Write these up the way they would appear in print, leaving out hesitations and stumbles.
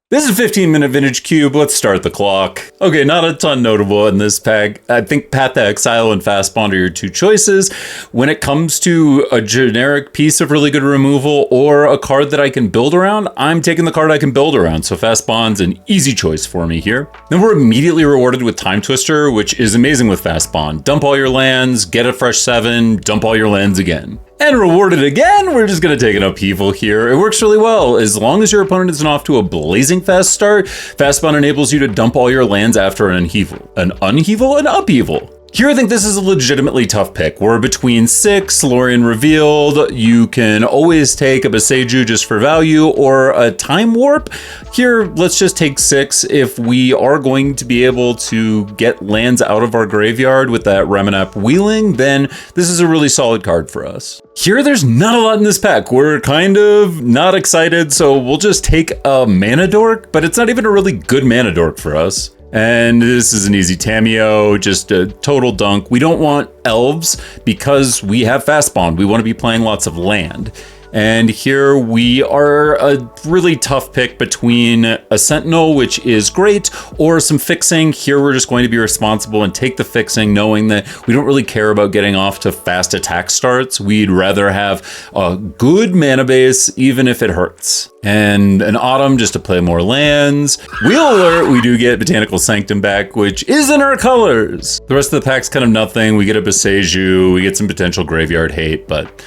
This is a 15-minute Vintage Cube. Let's start the clock. Okay, not a ton notable in this pack. I think Path to Exile and Fastbond are your two choices. When it comes to a generic piece of really good removal or a card that I can build around, I'm taking the card I can build around, so Fastbond's an easy choice for me here. Then we're immediately rewarded with Time Twister, which is amazing with Fastbond. Dump all your lands, get a fresh 7, dump all your lands again. And rewarded again, we're just going to take an upheaval here. It works really well. As long as your opponent isn't off to a blazing fast start, Fastbond enables you to dump all your lands after an upheaval. An upheaval. Here, I think this is a legitimately tough pick. We're between 6, Lorien Revealed. You can always take a Boseiju just for value or a Time Warp. Here, let's just take 6. If we are going to be able to get lands out of our graveyard with that Reminap Wheeling, then this is a really solid card for us. Here, there's not a lot in this pack. We're kind of not excited, so we'll just take a Mana Dork, but it's not even a really good Mana Dork for us. And this is an easy Tameo, just a total dunk. We don't want elves because we have Fastbond. We want to be playing lots of land. And here we are a really tough pick between a Sentinel, which is great, or some fixing. Here we're just going to be responsible and take the fixing, knowing that we don't really care about getting off to fast attack starts. We'd rather have a good mana base, even if it hurts. And an Autumn just to play more lands. Wheel Alert, we do get Botanical Sanctum back, which is in our colors. The rest of the pack's kind of nothing. We get a Boseiju, we get some potential graveyard hate, but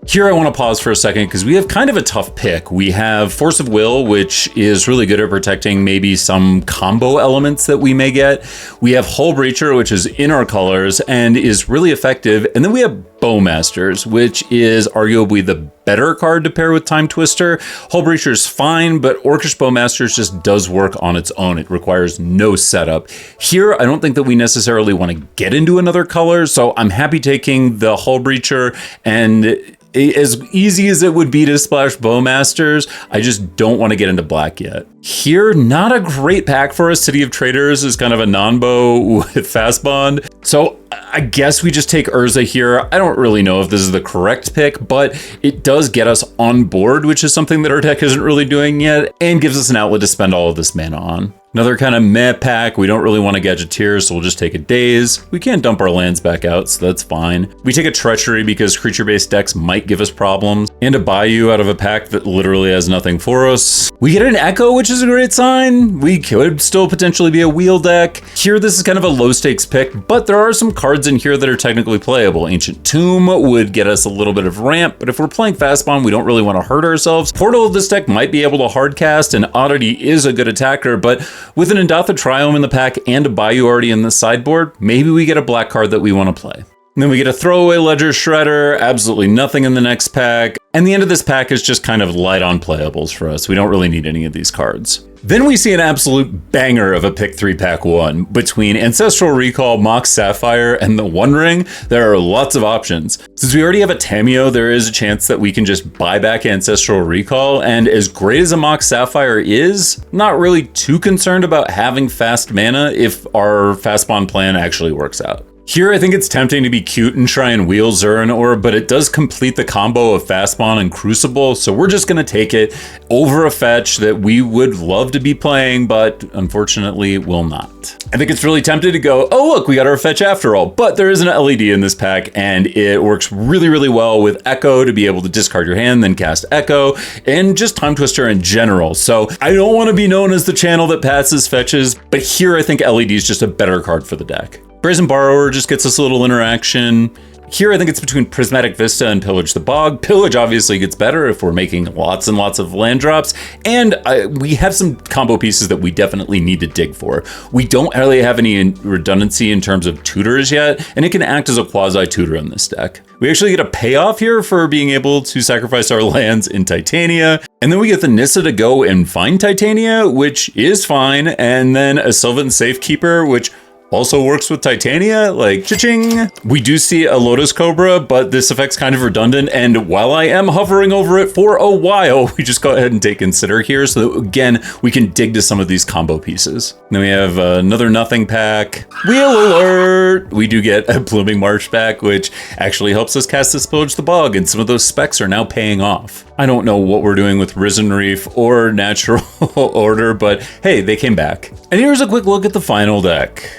here I want to pause for a second because we have kind of a tough pick. We have Force of Will, which is really good at protecting maybe some combo elements that we may get. We have Hull Breacher, which is in our colors and is really effective. And then we have Bowmasters, which is arguably the better card to pair with Time Twister. Hull Breacher is fine, but Orcish Bowmasters just does work on its own. It requires no setup. Here, I don't think that we necessarily want to get into another color, so I'm happy taking the Hull Breacher, and as easy as it would be to splash Bowmasters, I just don't want to get into black yet. Here, not a great pack for us. City of Traders is kind of a non-bow with Fastbond. So I guess we just take Urza here. I don't really know if this is the correct pick, but it does get us on board, which is something that our deck isn't really doing yet, and gives us an outlet to spend all of this mana on. Another kind of meh pack. We don't really want a Gadgeteer, so we'll just take a Daze. We can't dump our lands back out, so that's fine. We take a Treachery because creature-based decks might give us problems, and a Bayou out of a pack that literally has nothing for us. We get an Echo, which is a great sign. We could still potentially be a wheel deck. Here, this is kind of a low-stakes pick, but there are some cards in here that are technically playable. Ancient Tomb would get us a little bit of ramp, but if we're playing Fastbond, we don't really want to hurt ourselves. Portal of this deck might be able to hardcast, and Oddity is a good attacker, but with an Indatha Triome in the pack and a Bayou already in the sideboard, maybe we get a black card that we want to play. And then we get a throwaway Ledger Shredder, absolutely nothing in the next pack. And the end of this pack is just kind of light on playables for us. We don't really need any of these cards. Then we see an absolute banger of a pick 3 pack 1. Between Ancestral Recall, Mox Sapphire, and the One Ring, there are lots of options. Since we already have a Tameo, there is a chance that we can just buy back Ancestral Recall, and as great as a Mox Sapphire is, not really too concerned about having fast mana if our Fastbond plan actually works out. Here, I think it's tempting to be cute and try and wheel Zeranorb, but it does complete the combo of Fastbond and Crucible, so we're just going to take it over a fetch that we would love to be playing, but unfortunately will not. I think it's really tempting to go, oh look, we got our fetch after all, but there is an LED in this pack, and it works really, really well with Echo to be able to discard your hand, then cast Echo, and just Time Twister in general. So I don't want to be known as the channel that passes fetches, but here I think LED is just a better card for the deck. Brazen Borrower just gets us a little interaction. Here, I think it's between Prismatic Vista and Pillage the Bog. Pillage obviously gets better if we're making lots and lots of land drops, and we have some combo pieces that we definitely need to dig for. We don't really have any redundancy in terms of tutors yet, and it can act as a quasi-tutor in this deck. We actually get a payoff here for being able to sacrifice our lands in Titania, and then we get the Nissa to go and find Titania, which is fine, and then a Sylvan Safekeeper, which Also works with Titania, like cha-ching. We do see a Lotus Cobra, but this effect's kind of redundant, and while I am hovering over it for a while, we just go ahead and take Consider here, so that, again, we can dig to some of these combo pieces. Then we have another nothing pack. Wheel alert! We do get a Blooming Marsh back, which actually helps us cast this Pillage the Bog, and some of those specs are now paying off. I don't know what we're doing with Risen Reef or Natural Order, but hey, they came back. And here's a quick look at the final deck.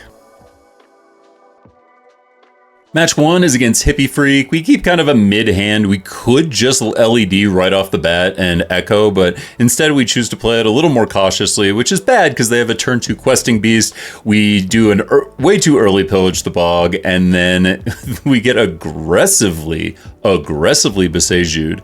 Match 1 is against Hippie Freak. We keep kind of a mid-hand. We could just LED right off the bat and Echo, but instead we choose to play it a little more cautiously, which is bad because they have a turn 2 Questing Beast. We do an way too early Pillage the Bog, and then we get aggressively Besejud.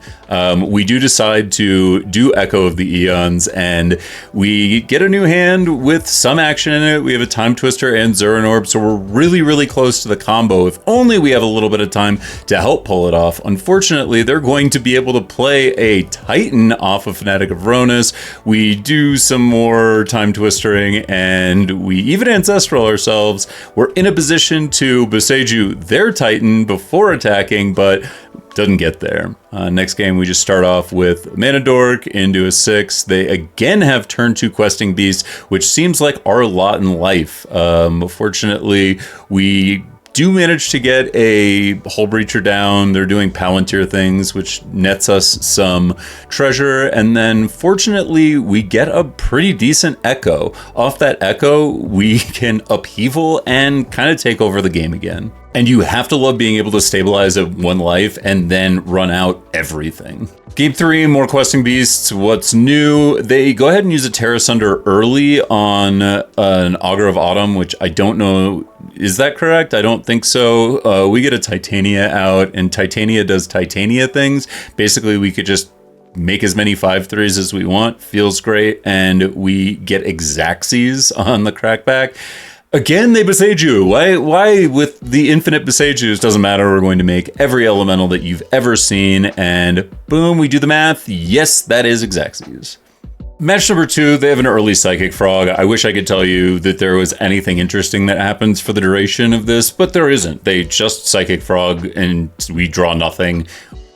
We do decide to do Echo of the Eons, and we get a new hand with some action in it. We have a Time Twister and Zurin Orb, so we're really close to the combo. If only we have a little bit of time to help pull it off. Unfortunately, they're going to be able to play a Titan off of Fanatic of Ronus. We do some more Time Twistering, and we even Ancestral ourselves. We're in a position to Beseju their Titan before attacking, but doesn't get there. Next game, we just start off with Mana Dork into a 6. They again have turn 2 Questing Beast, which seems like our lot in life. Fortunately, we do manage to get a Hull Breacher down. They're doing Palantir things, which nets us some treasure. And then fortunately, we get a pretty decent Echo. Off that Echo, we can upheaval and kind of take over the game again. And you have to love being able to stabilize at 1 life and then run out everything. Game 3, more Questing Beasts. What's new? They go ahead and use a Terra Sunder early on an Augur of Autumn, which I don't know. Is that correct? I don't think so. We get a Titania out, and Titania does Titania things. Basically, we could just make as many 5/3s as we want. Feels great. And we get Exaxes on the crackback. Again, they Beseju. Why with the infinite Besejus? Doesn't matter. We're going to make every elemental that you've ever seen, and boom, we do the math. Yes, that is Exaxes. Match number 2, they have an early Psychic Frog. I wish I could tell you that there was anything interesting that happens for the duration of this, but there isn't. They just Psychic Frog, and we draw nothing.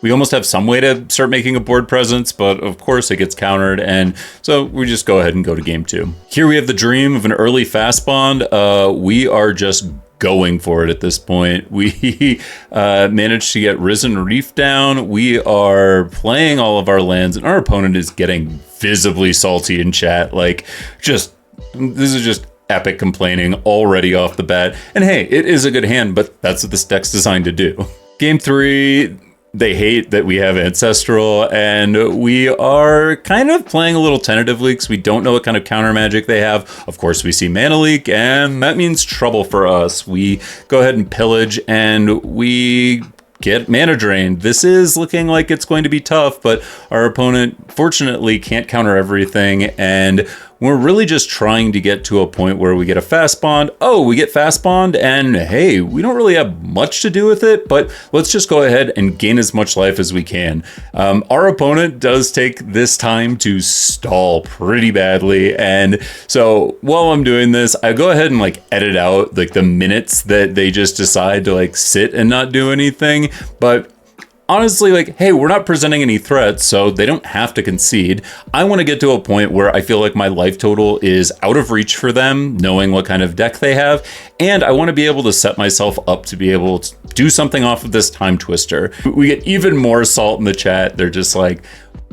We almost have some way to start making a board presence, but of course it gets countered, and so we just go ahead and go to game 2. Here we have the dream of an early Fastbond. We are just going for it at this point. We managed to get Risen Reef down. We are playing all of our lands, and our opponent is getting visibly salty in chat. Like, this is just epic complaining already off the bat. And hey, it is a good hand, but that's what this deck's designed to do. Game 3, they hate that we have Ancestral, and we are kind of playing a little tentatively because we don't know what kind of counter magic they have. Of course, we see Mana Leak, and that means trouble for us. We go ahead and pillage, and we get mana drained. This is looking like it's going to be tough, but our opponent fortunately can't counter everything, and we're really just trying to get to a point where we get a Fastbond. Oh, we get Fastbond, and hey, we don't really have much to do with it, but let's just go ahead and gain as much life as we can. Our opponent does take this time to stall pretty badly, and so while I'm doing this, I go ahead and like edit out like the minutes that they just decide to like sit and not do anything, but honestly, like, hey, we're not presenting any threats, so they don't have to concede. I want to get to a point where I feel like my life total is out of reach for them, knowing what kind of deck they have, and I want to be able to set myself up to be able to do something off of this Time Twister. We get even more salt in the chat. They're just like,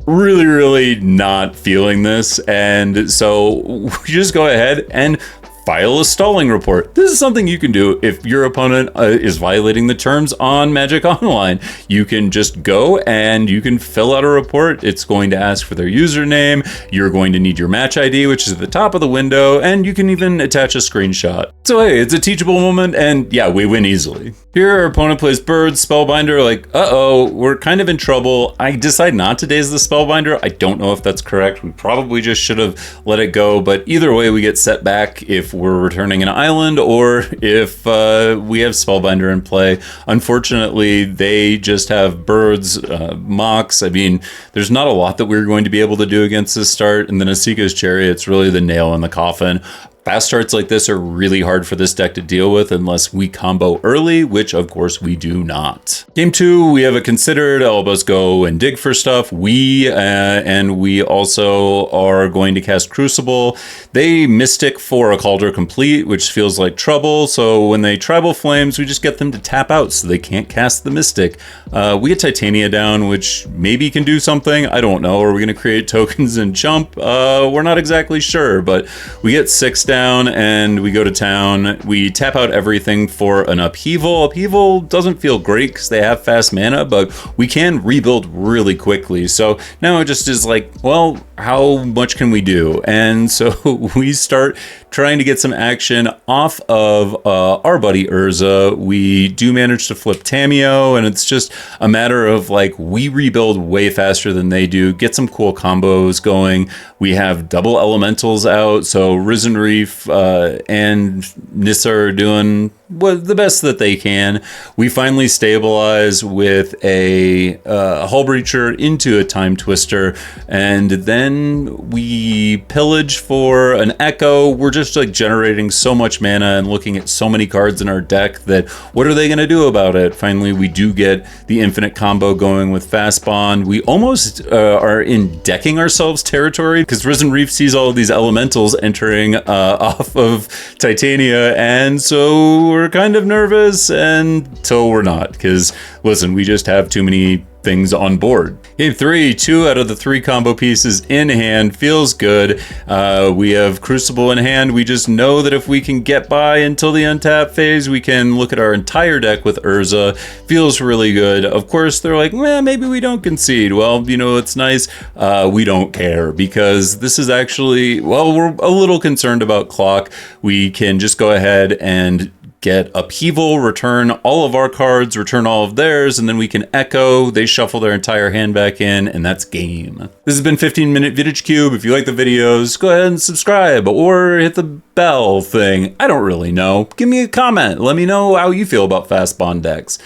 really not feeling this, and so we just go ahead and file a stalling report. This is something you can do if your opponent is violating the terms on Magic Online. You can just go and you can fill out a report. It's going to ask for their username. You're going to need your match ID, which is at the top of the window, and you can even attach a screenshot. So hey, it's a teachable moment, and yeah, we win easily. Here our opponent plays Birds, Spellbinder, like, uh-oh, we're kind of in trouble. I decide not to daze the Spellbinder. I don't know if that's correct. We probably just should have let it go, but either way, we get set back if we're returning an island or if we have Spellbinder in play. Unfortunately, they just have Birds, Mox. I mean, there's not a lot that we're going to be able to do against this start, and then Asika's Chariot's really the nail in the coffin. Fast starts like this are really hard for this deck to deal with unless we combo early, which of course we do not. Game 2, we have a considered, all of us go and dig for stuff. And we also are going to cast Crucible. They Mystic for a Calder Complete, which feels like trouble. So when they Tribal Flames, we just get them to tap out so they can't cast the Mystic. We get Titania down, which maybe can do something. I don't know. Are we going to create tokens and jump? We're not exactly sure, but we get 6 down and we go to town. We tap out everything for an Upheaval. Upheaval doesn't feel great because they have fast mana, but we can rebuild really quickly. So now it just is like, well, how much can we do? And so we start trying to get some action off of our buddy Urza. We do manage to flip Tameo, and it's just a matter of like, we rebuild way faster than they do, get some cool combos going. We have double elementals out, so Risen Reef and Nissa are doing the best that they can. We finally stabilize with a Hull Breacher into a Time Twister, and then we pillage for an Echo. We're just like generating so much mana and looking at so many cards in our deck that what are they going to do about it? Finally, we do get the infinite combo going with Fastbond. We almost are in decking ourselves territory because Risen Reef sees all of these elementals entering off of Titania, and so we're kind of nervous until we're not, because listen, we just have too many things on board. Game 3, 2 out of the 3 combo pieces in hand, feels good. We have Crucible in hand. We just know that if we can get by until the untap phase, we can look at our entire deck with Urza. Feels really good. Of course, they're like, well, maybe we don't concede. Well, you know, it's nice. We don't care because this is actually, well, we're a little concerned about clock. We can just go ahead and get Upheaval, return all of our cards, return all of theirs, and then we can Echo. They shuffle their entire hand back in, and that's game. This has been 15-Minute Vintage Cube. If you like the videos, go ahead and subscribe or hit the bell thing. I don't really know. Give me a comment. Let me know how you feel about Fastbond decks.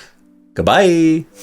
Goodbye.